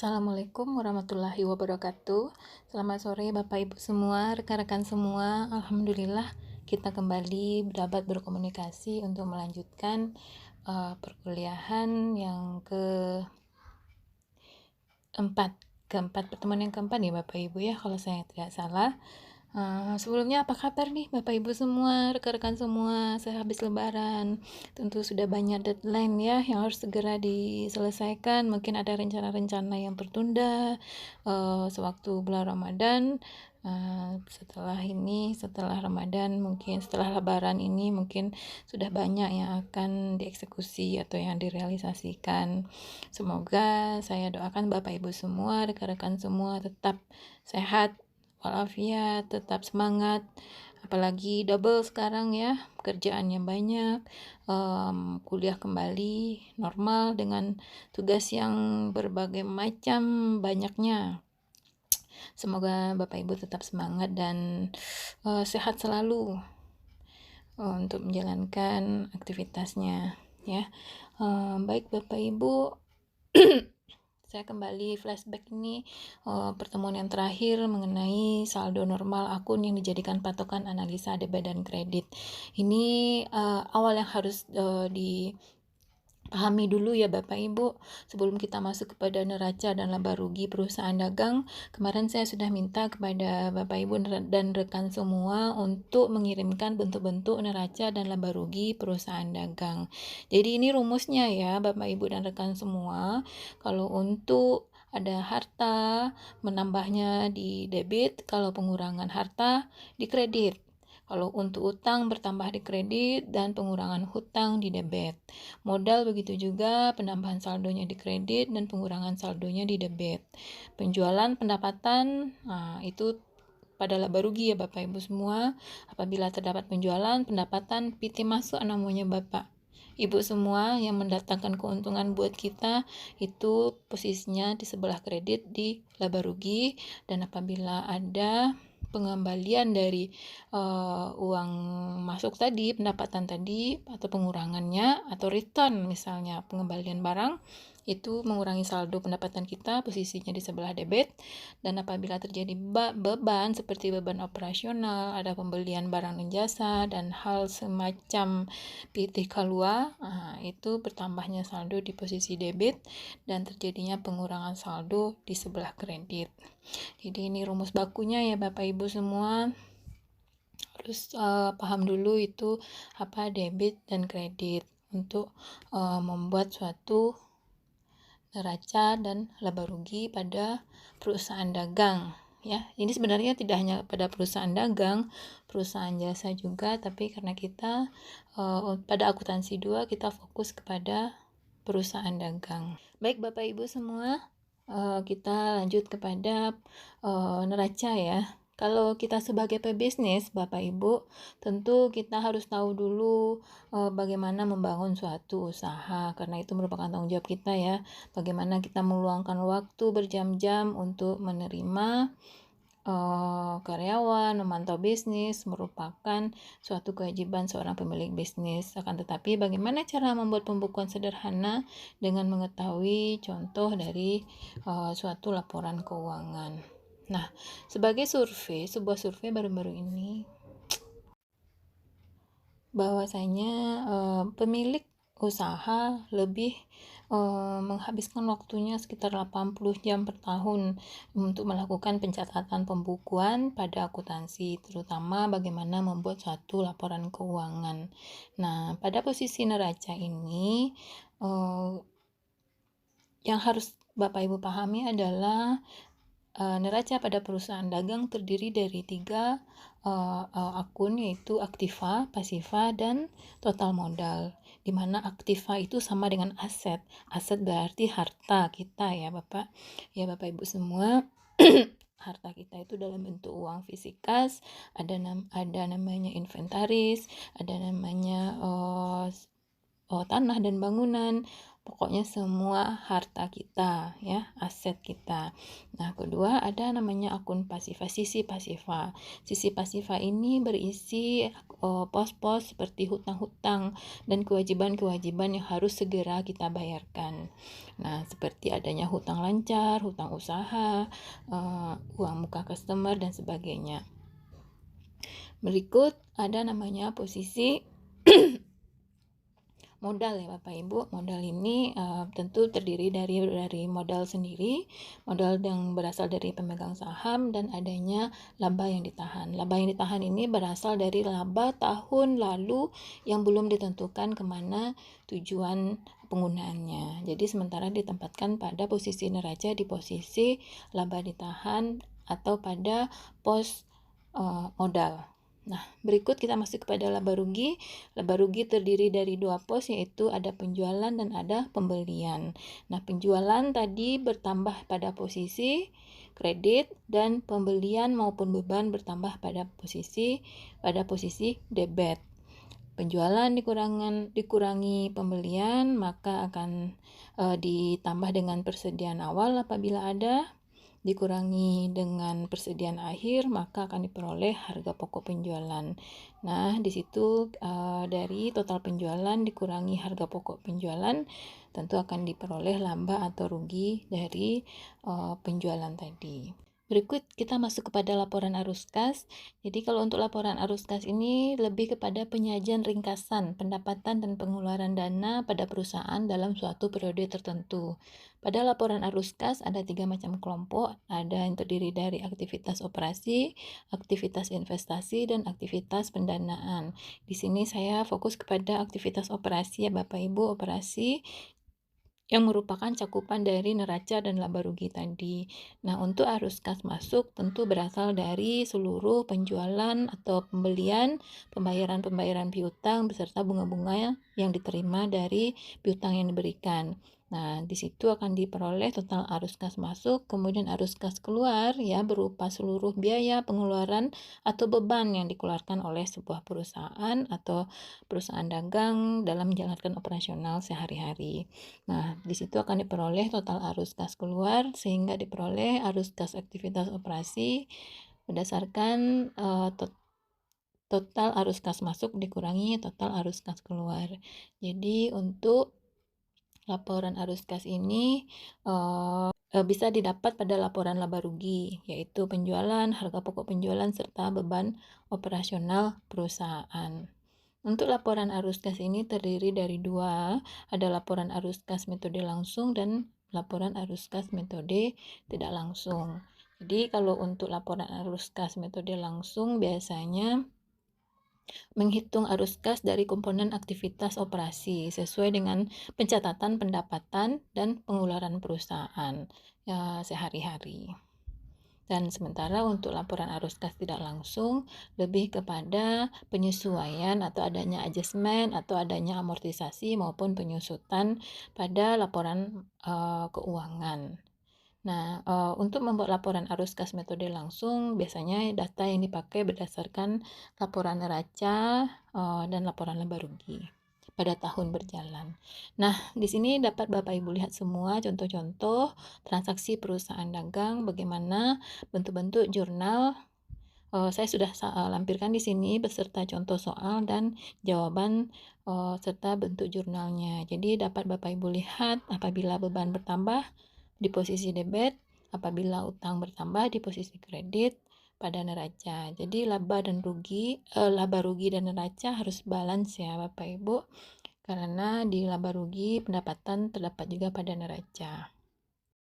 Assalamualaikum warahmatullahi wabarakatuh. Selamat sore Bapak Ibu semua, rekan-rekan semua. Alhamdulillah kita kembali dapat berkomunikasi untuk melanjutkan perkuliahan yang keempat pertemuan yang keempat ya Bapak Ibu ya, kalau saya tidak salah. Sebelumnya apa kabar nih Bapak Ibu semua, rekan-rekan semua, saya habis lebaran. Tentu sudah banyak deadline ya yang harus segera diselesaikan. Mungkin ada rencana-rencana yang tertunda sewaktu bulan Ramadan. Setelah Ramadan, mungkin setelah Lebaran ini mungkin sudah banyak yang akan dieksekusi atau yang direalisasikan. Semoga saya doakan Bapak Ibu semua, rekan-rekan semua tetap sehat walafiat, tetap semangat, apalagi double sekarang ya, pekerjaannya banyak, kuliah kembali normal dengan tugas yang berbagai macam banyaknya. Semoga Bapak Ibu tetap semangat dan sehat selalu untuk menjalankan aktivitasnya ya. Baik Bapak Ibu, saya kembali flashback ini pertemuan yang terakhir mengenai saldo normal akun yang dijadikan patokan analisa debit dan kredit. Ini awal yang harus dipahami dulu ya Bapak Ibu sebelum kita masuk kepada neraca dan laba rugi perusahaan dagang. Kemarin saya sudah minta kepada Bapak Ibu dan rekan semua untuk mengirimkan bentuk-bentuk neraca dan laba rugi perusahaan dagang. Jadi ini rumusnya ya Bapak Ibu dan rekan semua. Kalau untuk ada harta, menambahnya di debit, kalau pengurangan harta di kredit. Kalau untuk utang bertambah di kredit dan pengurangan hutang di debit. Modal begitu juga, penambahan saldonya di kredit dan pengurangan saldonya di debit. Penjualan pendapatan, itu pada laba rugi ya Bapak Ibu semua. Apabila terdapat penjualan, pendapatan, PT masuk namanya Bapak Ibu semua yang mendatangkan keuntungan buat kita, itu posisinya di sebelah kredit di laba rugi. Dan apabila ada pengembalian dari uang masuk tadi, pendapatan tadi, atau pengurangannya, atau return misalnya pengembalian barang, itu mengurangi saldo pendapatan kita, posisinya di sebelah debit. Dan apabila terjadi beban seperti beban operasional, ada pembelian barang dan jasa, dan hal semacam PT keluar, itu bertambahnya saldo di posisi debit dan terjadinya pengurangan saldo di sebelah kredit. Jadi ini rumus bakunya ya Bapak Ibu semua. Harus paham dulu itu apa debit dan kredit untuk membuat suatu neraca dan laba rugi pada perusahaan dagang ya. Ini sebenarnya tidak hanya pada perusahaan dagang, perusahaan jasa juga, tapi karena kita pada akuntansi 2 kita fokus kepada perusahaan dagang. Baik Bapak Ibu semua, kita lanjut kepada neraca ya. Kalau kita sebagai pebisnis, Bapak Ibu, tentu kita harus tahu dulu bagaimana membangun suatu usaha, karena itu merupakan tanggung jawab kita ya. Bagaimana kita meluangkan waktu berjam-jam untuk menerima karyawan, memantau bisnis merupakan suatu kewajiban seorang pemilik bisnis. Akan tetapi bagaimana cara membuat pembukuan sederhana dengan mengetahui contoh dari suatu laporan keuangan. Nah, sebagai sebuah survei baru-baru ini bahwasanya pemilik usaha lebih menghabiskan waktunya sekitar 80 jam per tahun untuk melakukan pencatatan pembukuan pada akuntansi, terutama bagaimana membuat suatu laporan keuangan. Nah, pada posisi neraca ini yang harus Bapak Ibu pahami adalah neraca pada perusahaan dagang terdiri dari 3 akun, yaitu aktiva, pasiva, dan total modal. Di mana aktiva itu sama dengan aset. Aset berarti harta kita ya Bapak Ibu semua. Harta kita itu dalam bentuk uang fisik kas, ada namanya inventaris, ada namanya tanah dan bangunan, pokoknya semua harta kita ya, aset kita. Nah, kedua ada namanya akun pasifa, sisi pasifa. Sisi pasifa ini berisi pos-pos seperti hutang-hutang dan kewajiban-kewajiban yang harus segera kita bayarkan. Nah, seperti adanya hutang lancar, hutang usaha, uang muka customer dan sebagainya. Berikut ada namanya posisi modal ya Bapak Ibu. Modal ini tentu terdiri dari modal sendiri, modal yang berasal dari pemegang saham, dan adanya laba yang ditahan. Laba yang ditahan ini berasal dari laba tahun lalu yang belum ditentukan kemana tujuan penggunaannya. Jadi sementara ditempatkan pada posisi neraca di posisi laba ditahan atau pada pos modal. Nah, berikut kita masuk kepada laba rugi. Laba rugi terdiri dari dua pos, yaitu ada penjualan dan ada pembelian. Nah, penjualan tadi bertambah pada posisi kredit, dan pembelian maupun beban bertambah pada posisi debit. Penjualan dikurangi pembelian, maka akan ditambah dengan persediaan awal apabila ada, dikurangi dengan persediaan akhir, maka akan diperoleh harga pokok penjualan. Nah, di situ dari total penjualan dikurangi harga pokok penjualan, tentu akan diperoleh laba atau rugi dari penjualan tadi. Berikut kita masuk kepada laporan arus kas. Jadi kalau untuk laporan arus kas ini lebih kepada penyajian ringkasan pendapatan dan pengeluaran dana pada perusahaan dalam suatu periode tertentu. Pada laporan arus kas ada 3 macam kelompok, ada yang terdiri dari aktivitas operasi, aktivitas investasi, dan aktivitas pendanaan. Di sini saya fokus kepada aktivitas operasi ya Bapak Ibu, operasi yang merupakan cakupan dari neraca dan laba rugi tadi. Nah, untuk arus kas masuk tentu berasal dari seluruh penjualan atau pembelian, pembayaran piutang beserta bunga-bunga yang diterima dari piutang yang diberikan. Nah, di situ akan diperoleh total arus kas masuk, kemudian arus kas keluar ya berupa seluruh biaya pengeluaran atau beban yang dikeluarkan oleh sebuah perusahaan atau perusahaan dagang dalam menjalankan operasional sehari-hari. Nah, di situ akan diperoleh total arus kas keluar sehingga diperoleh arus kas aktivitas operasi berdasarkan total arus kas masuk dikurangi total arus kas keluar. Jadi untuk laporan arus kas ini bisa didapat pada laporan laba rugi, yaitu penjualan, harga pokok penjualan, serta beban operasional perusahaan. Untuk laporan arus kas ini terdiri dari dua, ada laporan arus kas metode langsung dan laporan arus kas metode tidak langsung. Jadi kalau untuk laporan arus kas metode langsung biasanya menghitung arus kas dari komponen aktivitas operasi sesuai dengan pencatatan pendapatan dan pengeluaran perusahaan ya, sehari-hari. Dan sementara untuk laporan arus kas tidak langsung lebih kepada penyesuaian atau adanya adjustment atau adanya amortisasi maupun penyusutan pada laporan keuangan. Nah, untuk membuat laporan arus kas metode langsung, biasanya data yang dipakai berdasarkan laporan neraca dan laporan laba rugi pada tahun berjalan. Nah, di sini dapat Bapak Ibu lihat semua contoh-contoh transaksi perusahaan dagang, bagaimana bentuk-bentuk jurnal. Saya sudah lampirkan di sini beserta contoh soal dan jawaban serta bentuk jurnalnya. Jadi dapat Bapak Ibu lihat apabila beban bertambah di posisi debit, apabila utang bertambah di posisi kredit pada neraca. Jadi laba rugi dan neraca harus balance ya Bapak Ibu, karena di laba rugi pendapatan terdapat juga pada neraca.